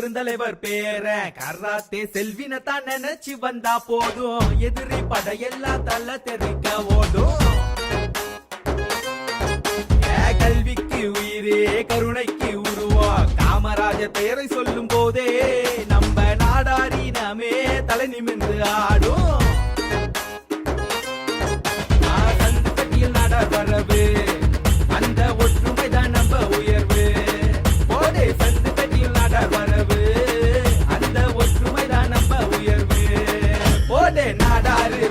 பெருந்தலைவர் பேர கராத்தே செல்வின தான் நினைச்சு வந்தா போதும் எதிரி படையெல்லாம் தள்ள தெறிக்க ஓடும் கல்விக்கு உயிரே கருணைக்கு உருவா காமராஜர் பெயரை சொல்லும் போதே நம்ம நாடாரி நாமே தலை நிமிர்ந்து ஆடும் சந்து கட்டியில் நாடார் வரவு அந்த ஒற்றுமைதான் நம்ம உயர்வு போதே சந்து கட்டியில் நாடார் வரவு அந்த ஒற்றுமைதான் நம்ம உயர்வு போதே நாடாரு